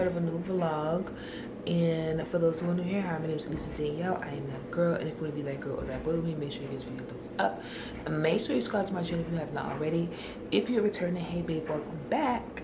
of a new vlog. And for those who are new here, hi, my name is Lisa Danielle. I am that girl, and if you want to be that girl or that boy with me, make sure you give this video a thumbs up. And make sure you subscribe to my channel if you have not already. If you're returning, hey babe, welcome back.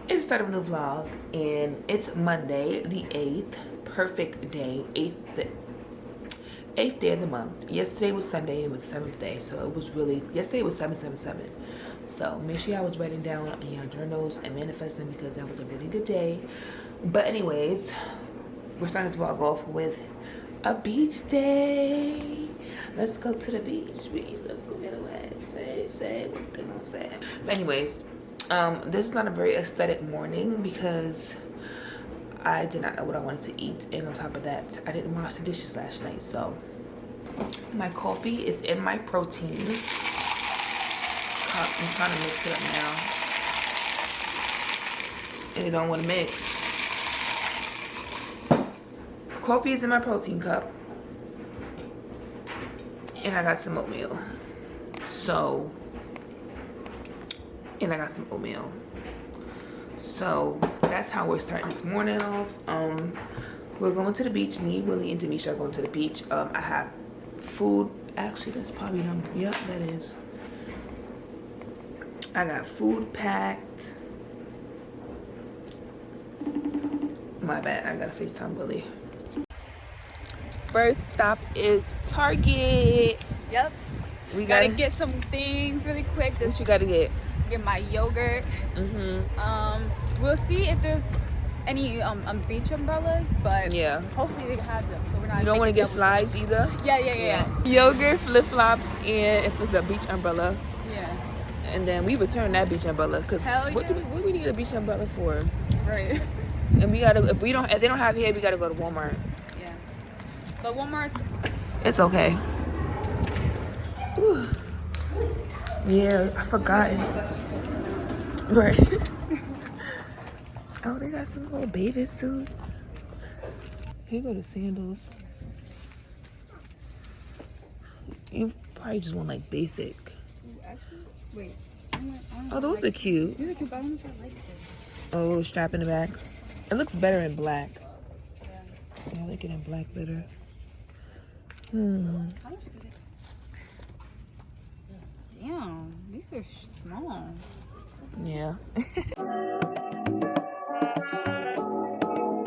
It's the start of a new vlog, and it's Monday the 8th. Perfect day. 8th day of the month. Yesterday was Sunday, and it was the 7th day, so it was really, yesterday was 777. So make sure y'all was writing down in your journals and manifesting, because that was a really good day. But anyways, we're starting to vlog off with a beach day. Let's go to the beach. Let's go get away. Say what they gonna say. But anyways, this is not a very aesthetic morning because I did not know what I wanted to eat, and on top of that, I didn't wash the dishes last night. So my coffee is in my protein. I'm trying to mix it up now, and it don't want to mix. Coffee is in my protein cup, and I got some oatmeal. So, and I got some oatmeal. So that's how we're starting this morning off. We're going to the beach. Me, Willie, and Demisha are going to the beach. I have food. Actually, that's probably number. Yep, that is. I got food packed. My bad. I gotta FaceTime Willie. First stop is Target. Yep. We gotta get some things really quick. What you gotta get? Get my yogurt. We'll see if there's any beach umbrellas, but yeah, hopefully they have them. So we're not. You don't want to get slides either. Yeah. Yogurt, flip flops, and if it's a beach umbrella. Yeah. And then we return that beach umbrella because what do we need a beach umbrella for? Right. And we gotta if they don't have it here, we gotta go to Walmart. Yeah. But Walmart's. It's okay. Ooh. Yeah, I forgot. Right. Oh, they got some little bathing suits. Here go the sandals. You probably just want like basic. Actually, wait. Oh, those are cute. These are cute, but I don't know if I like them. Oh, a little strap in the back. It looks better in black. Yeah. I like it in black better. How much do they? Damn, these are small. Yeah.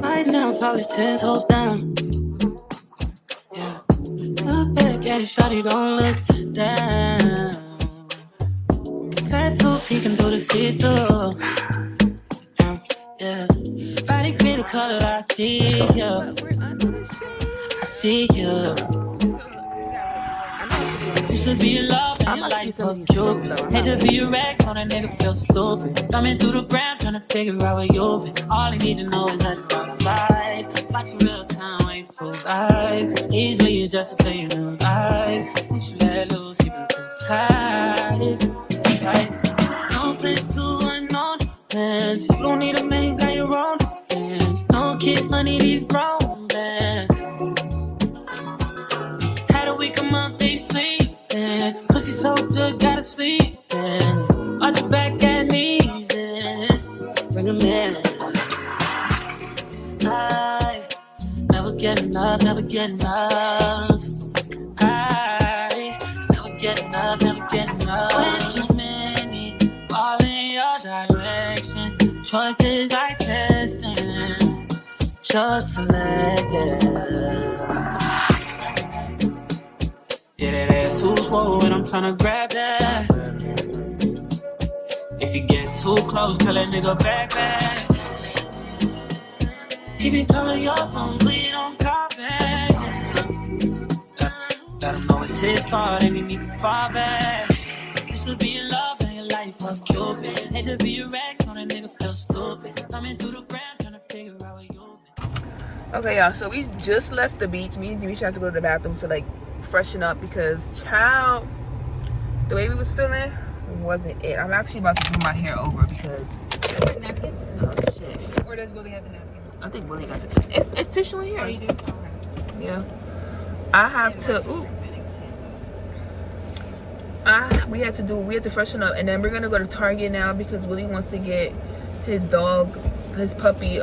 Right now, polish 10 toes down. Yeah. Look back at it, shawty, don't look sit down. Tattoo peeking through the see-through. Yeah. Body pretty color, I see you. I see you. Used to be in love and your life was Cupid. Hate to be a rag, so that nigga feel stupid. Thumbing through the gram, trying to figure out where you been. All I need to know is that you're outside. Watch real time, ain't too live. Easily adjusted to your new life. Since you let loose, you been too tight. No place to unknown plans. You don't need a man, got your own plans. No kid money, these grown plans. How do we come up, they sleep? Pussy so good, gotta sleep. Watch your back at knees and bring them in. I never get enough, never get enough. I never get enough, never get enough. Way too many, all in your direction. Choices like testing, just selected. Yeah, that ass too swollen, I'm tryna grab that. If you get too close, tell that nigga back. He been calling your phone, but you don't call back. Let him know it's his fault and he need to fall back. Used to be in love and your life was Cupid. Hate to be a rag, so that nigga feel stupid. Coming through the ground, tryna figure out where you been. Okay, y'all, so we just left the beach. Me and Demisha had to go to the bathroom to like freshen up because child, the way we was feeling wasn't it. I'm actually about to do my hair over because Napkins? oh shit. Or does Willie have the napkins? I think Willie got the it's tissue in here. Oh, you do? Okay. Yeah. I have to we had to freshen up, and then we're gonna go to Target now because Willie wants to get his dog his puppy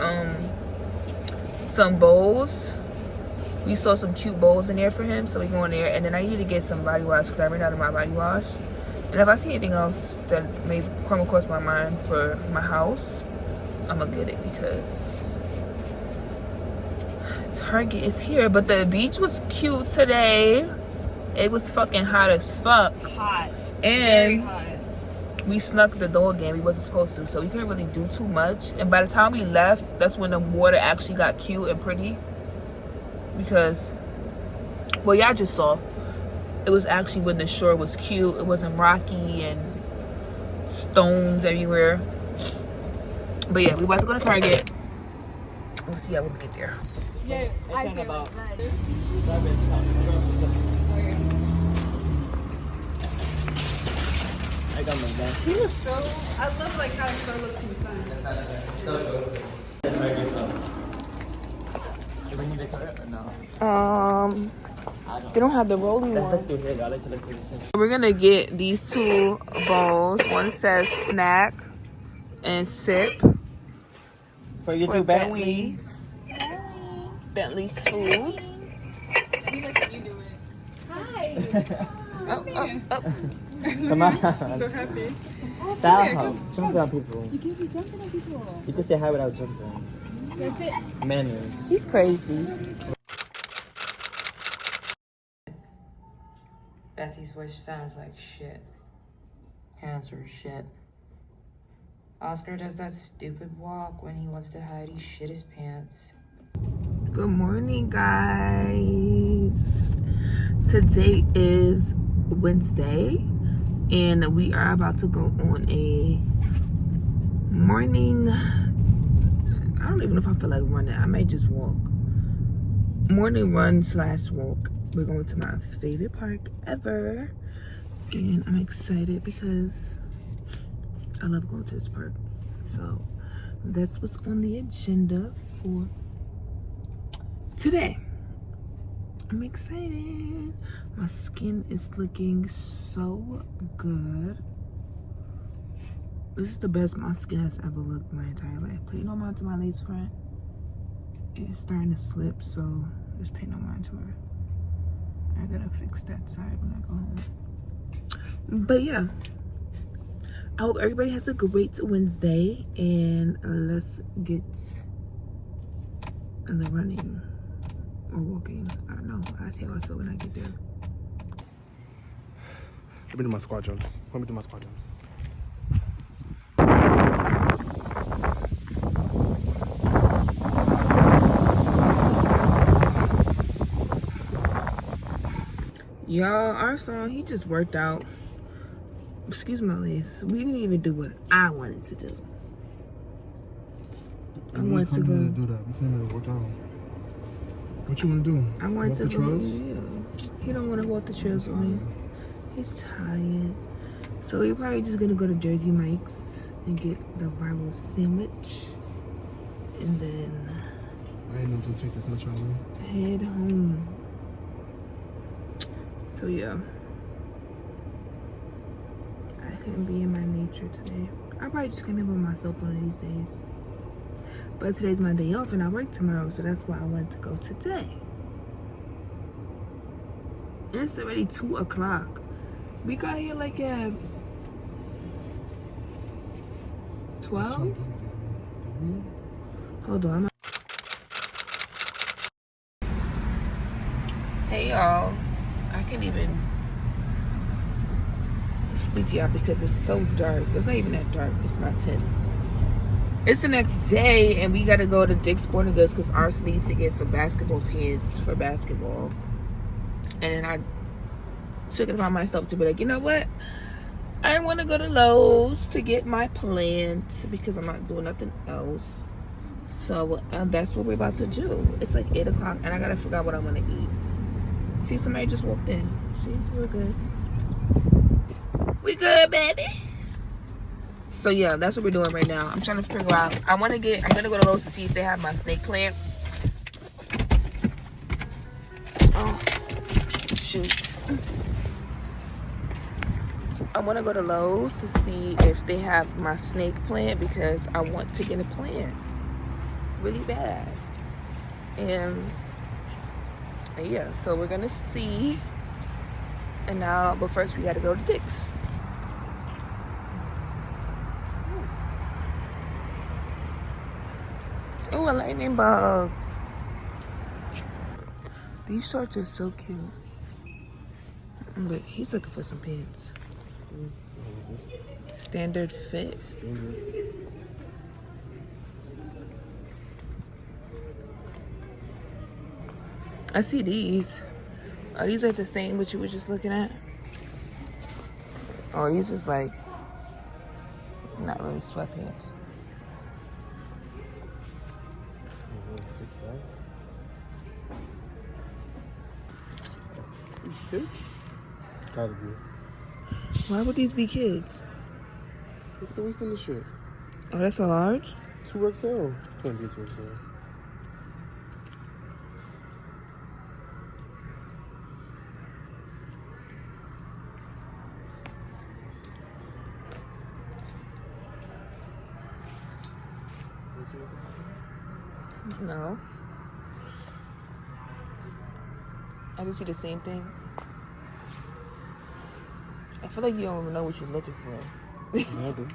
some bowls. We saw some cute bowls in there for him, so we go in there. And then I need to get some body wash because I ran out of my body wash. And if I see anything else that may come across my mind for my house, I'm gonna get it because Target is here. But the beach was cute today. It was fucking hot as fuck. Hot. And very hot. We snuck the dog in. We wasn't supposed to, so we couldn't really do too much. And by the time we left, that's when the water actually got cute and pretty. Because, well, y'all just saw. It was actually when the shore was cute. It wasn't rocky and stones everywhere. But yeah, we about to go to Target. We'll see how we get there. Yeah, I feel about- like I got my bag. he looks so. I love like how it so looks in the sun. That's very good. Do we need to cut it or no? They don't have the rolling Let's one. look through here, y'all. Let's look through this. We're gonna get these two bowls. One says snack and sip. For you For two, Bentley's. Bentley's food. We let you do it. Hi. Oh. Come on. So happy. Stop. Jump on people. You can't be jumping on people. You can say hi without jumping. That's it. Manners. He's crazy. Betsy's voice sounds like shit. Cancer shit. Oscar does that stupid walk when he wants to hide. He shit his pants. Good morning, guys. Today is Wednesday, and we are about to go on a morning. I don't even know if I feel like running. I might just walk. Morning run / walk. We're going to my favorite park ever, and I'm excited because I love going to this park. So that's what's on the agenda for today. I'm excited. My skin is looking so good. This is the best my skin has ever looked my entire life. Putting no mind to my lace front. It's starting to slip, so just pay no mind to her. I gotta fix that side when I go home. But yeah, I hope everybody has a great Wednesday, and let's get in the running or walking. I don't know. I'll see how I feel when I get there. Let me do my squat jumps. Let me do my squat jumps. Y'all, our son, he just worked out. Excuse my lace. We didn't even do what I wanted to do. I wanted to go. Do that. We can't really work out. What you want to do? I wanted Walk to the go. trails? Yeah. He don't want to walk the trails with me. He's tired. So we're probably just gonna go to Jersey Mike's and get the viral sandwich, and then I ain't know to take this much out of me. head home. So yeah, I couldn't be in my nature today. I probably just came in by myself one of these days. But today's my day off and I work tomorrow, so that's why I wanted to go today. And it's already 2 o'clock. We got here like at 12? Hold on. Hey y'all. I can't even speak to y'all because it's so dark. It's not even that dark. It's not tense. It's the next day and we gotta go to Dick's Sporting Goods because ours needs to get some basketball pants for basketball. And then I took it upon myself to be like, you know what? I want to go to Lowe's to get my plant because I'm not doing nothing else. So that's what we're about to do. It's like 8 o'clock and I gotta figure out what I want to eat. See, somebody just walked in. See, we're good. We good, baby. So yeah, that's what we're doing right now. I'm trying to figure out. I'm gonna go to Lowe's to see if they have my snake plant. Oh, shoot. I want to go to Lowe's to see if they have my snake plant because I want to get a plant. really bad. And yeah, so we're gonna see. And now, but first we gotta go to Dick's. Oh, a lightning bug. These shorts are so cute. But he's looking for some pants. Standard fit. I see these. Are these like the same what you were just looking at? Oh, these is like not really sweatpants. Gotta be. Why would these be kids? Look at the waist on this shit. Oh, that's a large? 2XL. Can't be 2XL. No. I just see the same thing. I feel like you don't even know what you're looking for. I do.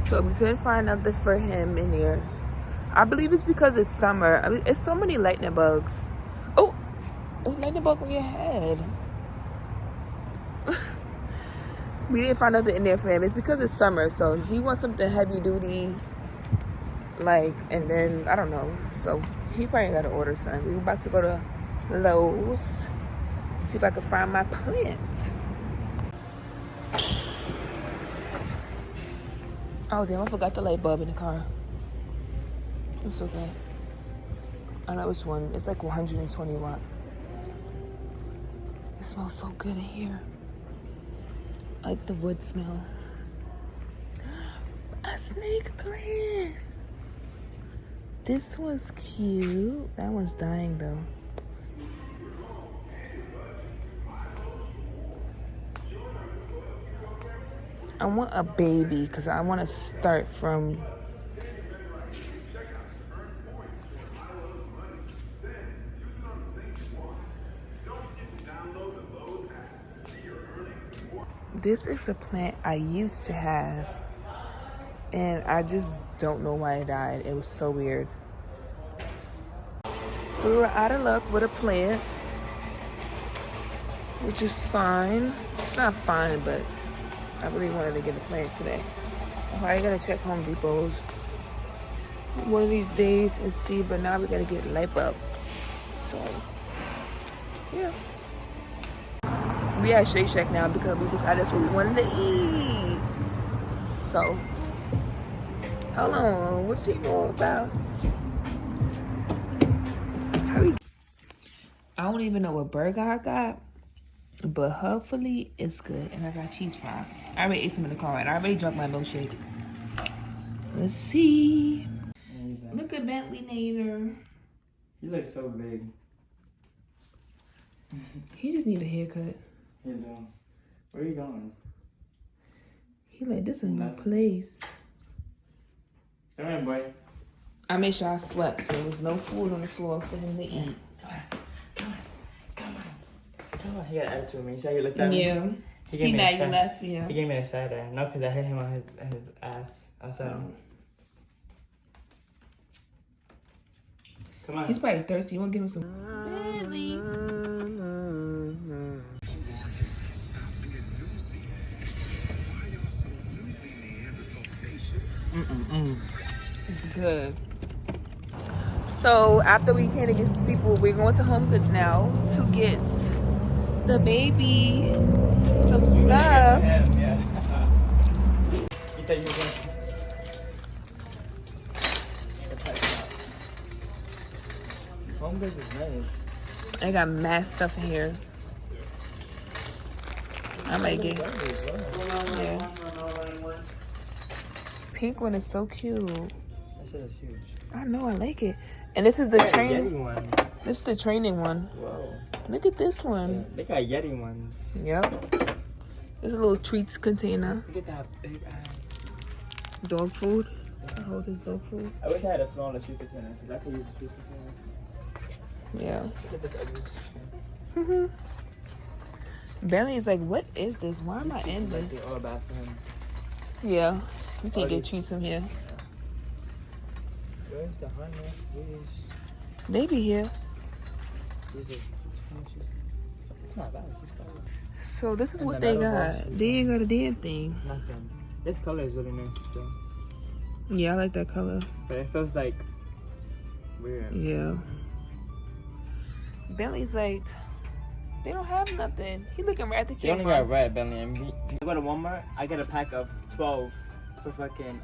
So we couldn't find nothing for him in here. I believe it's because it's summer. I mean, it's so many lightning bugs. Oh, there's a lightning bug on your head. We didn't find nothing in there for him. It's because it's summer, so he wants something heavy duty. Like, and then, I don't know. So he probably got to order something. We're about to go to Lowe's. See if I can find my plant. Oh damn, I forgot the light bulb in the car. It's okay. I know which one. It's like 120 watt. It smells so good in here. I like the wood smell. A snake plant. This one's cute. That one's dying though. I want a baby because I want to start from this is a plant I used to have and I just don't know why it died. It was so weird. So we were out of luck with a plant, which is fine. It's not fine, but I really wanted to get a plant today. I'm probably gonna check Home Depot's one of these days and see, but now we gotta get light bulbs. So, yeah. We at Shake Shack now because we decided that's what we wanted to eat. So, hold on, what you know about? Hurry. I don't even know what burger I got. But hopefully it's good. And I got cheese fries. I already ate some in the car and I already drank my milkshake. Let's see. Look at Bentley Nader. He looks so big. He just need a haircut. You know. Where are you going? He like, this is a new place. Come here, boy. I made sure I swept so there was no food on the floor for him to eat. Come on, he got an attitude with me. You saw he looked at me? Yeah. He mad you left, yeah. He gave me a side eye. No, because I hit him on his ass outside. Come on. He's probably thirsty. You want to give him some? It's good. So after we came to get some seafood, we're going to Home Goods now to get the baby some stuff. Yeah. You thought you were going to... Home Goods is nice. I got mad stuff in here. I might get. Yeah. Pink one is so cute. That shit is huge. I know, I like it. And this is the training one. This is the training one. Whoa. Look at this one. They got Yeti ones. Yep. This is a little treats container. Look at that big ass. Dog food. Yeah. to hold his dog food. I wish I had a smaller shoe container because I could use a shoe container. Yeah. Look at this ugly. Bailey's like, what is this? Why am I in Like this? they're all bad for him. Yeah. You can't get treats from here. Where's the harness? Please. They be here. These are it's not bad. It's $6. So this is And what the they metal got. box is They ain't got a damn thing. Nothing. This color is really nice though. Yeah, I like that color. But it feels like weird. Yeah. Bailey's like, they don't have nothing. He looking right at the They only camera. got red, Bentley. And I go to Walmart, I get a pack of 12 for fucking,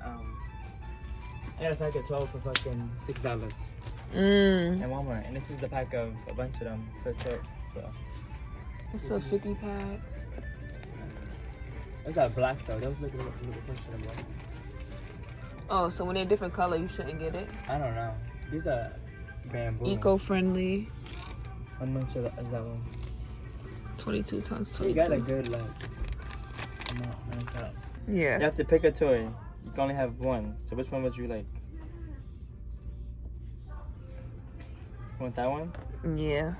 I got a pack of 12 for fucking $6 in Walmart. And this is the pack of a bunch of them for $12. So. It's a 50 pack. Those are black though. Those look a little questionable. Oh, so when they're different color, you shouldn't get it. I don't know. These are bamboo. Eco-friendly. How much is that one? 22 times 22. You got a good like amount on top. Yeah. You have to pick a toy. You can only have one. So which one would you like? Want that one? Yeah.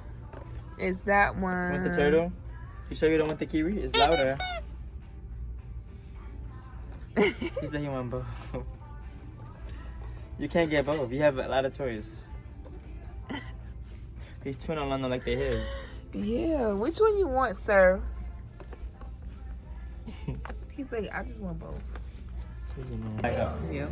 It's that one. Want the turtle? You sure you don't want the kiwi? It's louder. He said he want both. You can't get both. You have a lot of toys. He's twin on them like they're his. Yeah. Which one you want, sir? He's like, I just want both. Back up. Yeah.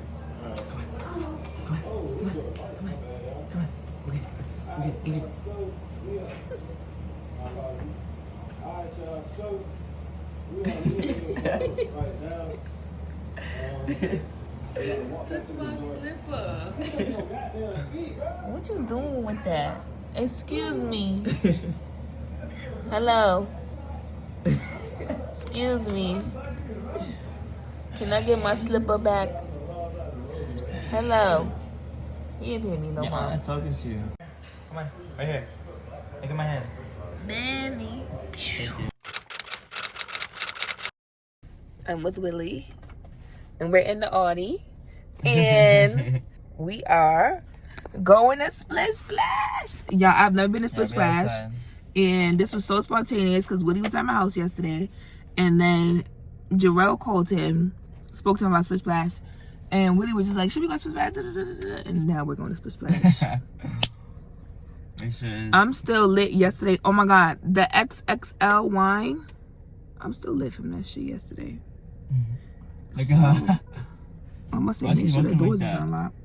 Took my slipper. What you doing with that? Excuse me. Hello. Excuse me. Can I get my slipper back? Hello. He ain't paying me no Yeah, mind. I'm talking to you. Come on, right here. Look at my hand. Nanny. I'm with Willie. And we're in the Audi. And we are going to Splish Splash. Y'all, I've never been to Splish Splash. And this was so spontaneous because Willie was at my house yesterday. And then Jarrell called him, spoke to him about Splish Splash. And Willie was just like, should we go to Splish Splash? And now we're going to Splish Splash. I'm still lit yesterday. Oh my God. The XXL wine. I'm still lit from that shit yesterday. Look at her. I must say, make sure the doors is unlocked.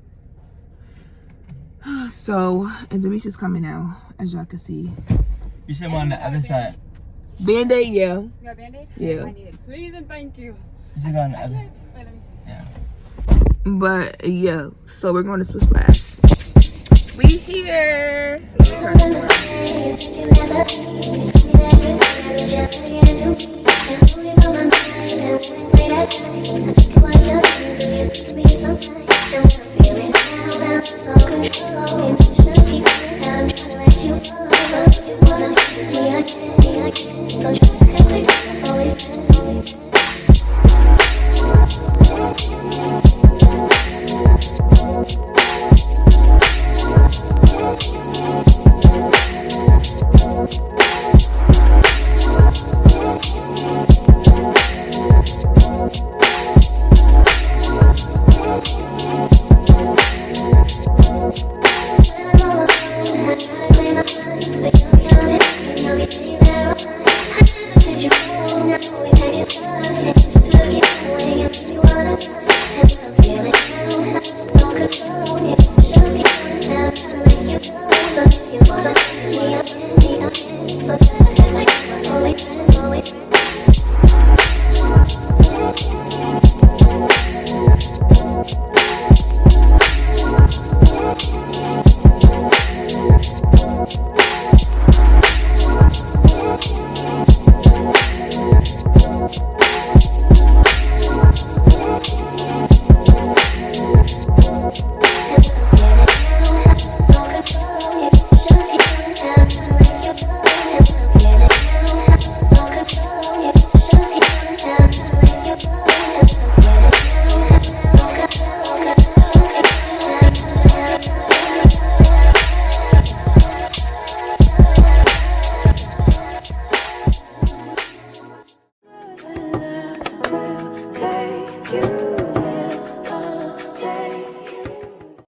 So, and Demetria's coming now, as y'all can see. You should on the other side. Band-Aid, yeah. You got Band-Aid? Yeah. I need it. Please and thank you. You should go on the other. Wait, let me see. Yeah. But, yeah. So, we're going to Splish Splash. We here! Always on my mind, always say that time. I think what you're doing, you make me so tight.